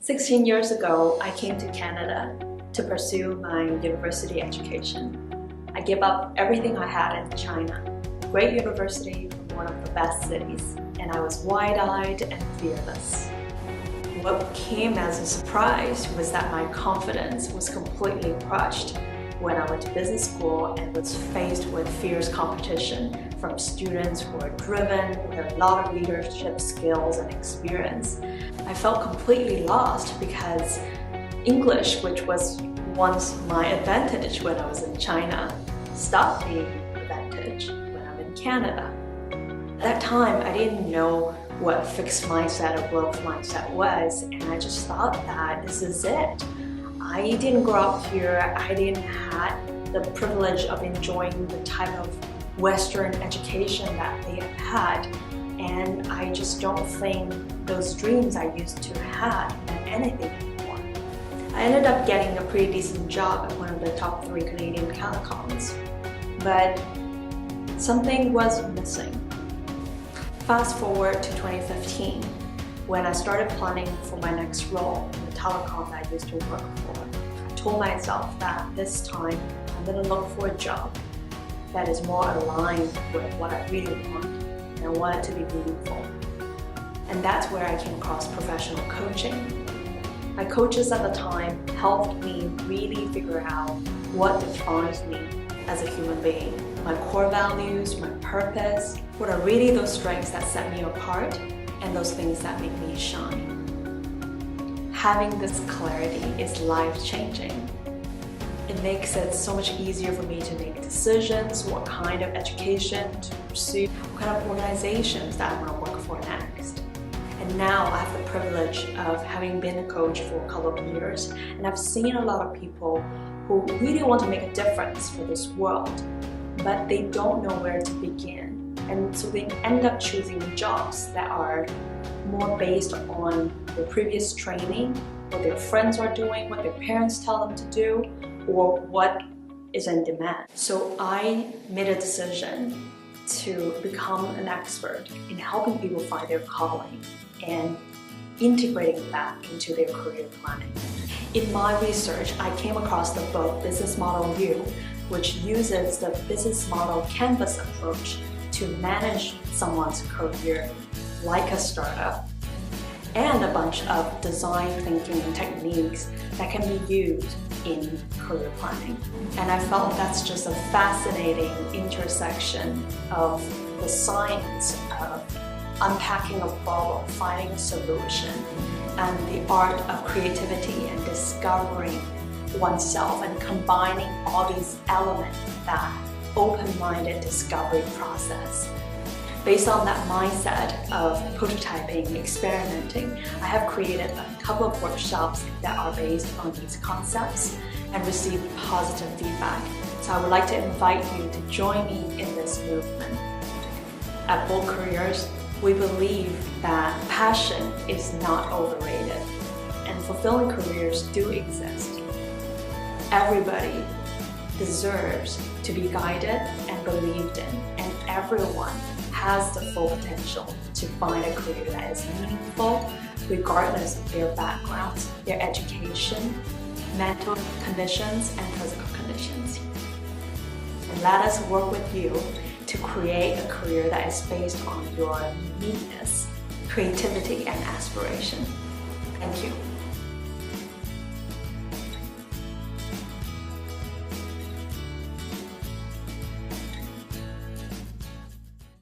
16 years ago, I came to Canada to pursue my university education. I gave up everything I had in China, a great university from one of the best cities, and I was wide-eyed and fearless. What came as a surprise was that my confidence was completely crushed when I went to business school and was faced with fierce competition from students who are driven with a lot of leadership skills and experience. I felt completely lost because English, which was once my advantage when I was in China, stopped being an advantage when I'm in Canada. At that time, I didn't know what fixed mindset or growth mindset was, and I just thought that this is it. I didn't grow up here. I didn't have the privilege of enjoying the type of Western education that they had, and I just don't think those dreams I used to have meant anything anymore. I ended up getting a pretty decent job at one of the top 3 Canadian telecoms, but something was missing. Fast forward to 2015, when I started planning for my next role in the telecom that I used to work for. I told myself that this time I'm going to look for a job that is more aligned with what I really want, and I want it to be meaningful. And that's where I came across professional coaching. My coaches at the time helped me really figure out what defines me as a human being. My core values, my purpose, what are really those strengths that set me apart and those things that make me shine. Having this clarity is life-changing. It makes it so much easier for me to make decisions, what kind of education to pursue, what kind of organizations that I want to work for next. And now I have the privilege of having been a coach for a couple of years, and I've seen a lot of people who really want to make a difference for this world, but they don't know where to begin. And so they end up choosing jobs that are more based on their previous training, what their friends are doing, what their parents tell them to do, or what is in demand. So I made a decision to become an expert in helping people find their calling and integrating that into their career planning. In my research, I came across the book Business Model U, which uses the business model canvas approach to manage someone's career like a startup, and a bunch of design thinking techniques that can be used in career planning. And I felt that's just a fascinating intersection of the science of unpacking a problem, finding a solution, and the art of creativity and discovering oneself and combining all these elements of that open-minded discovery process. Based on that mindset of prototyping, experimenting, I have created a couple of workshops that are based on these concepts and received positive feedback. So I would like to invite you to join me in this movement. At Bold Careers, we believe that passion is not overrated, and fulfilling careers do exist. Everybody deserves to be guided and believed in, and everyone has the full potential to find a career that is meaningful regardless of their backgrounds, their education, mental conditions, and physical conditions. And let us work with you to create a career that is based on your uniqueness, creativity, and aspiration. Thank you.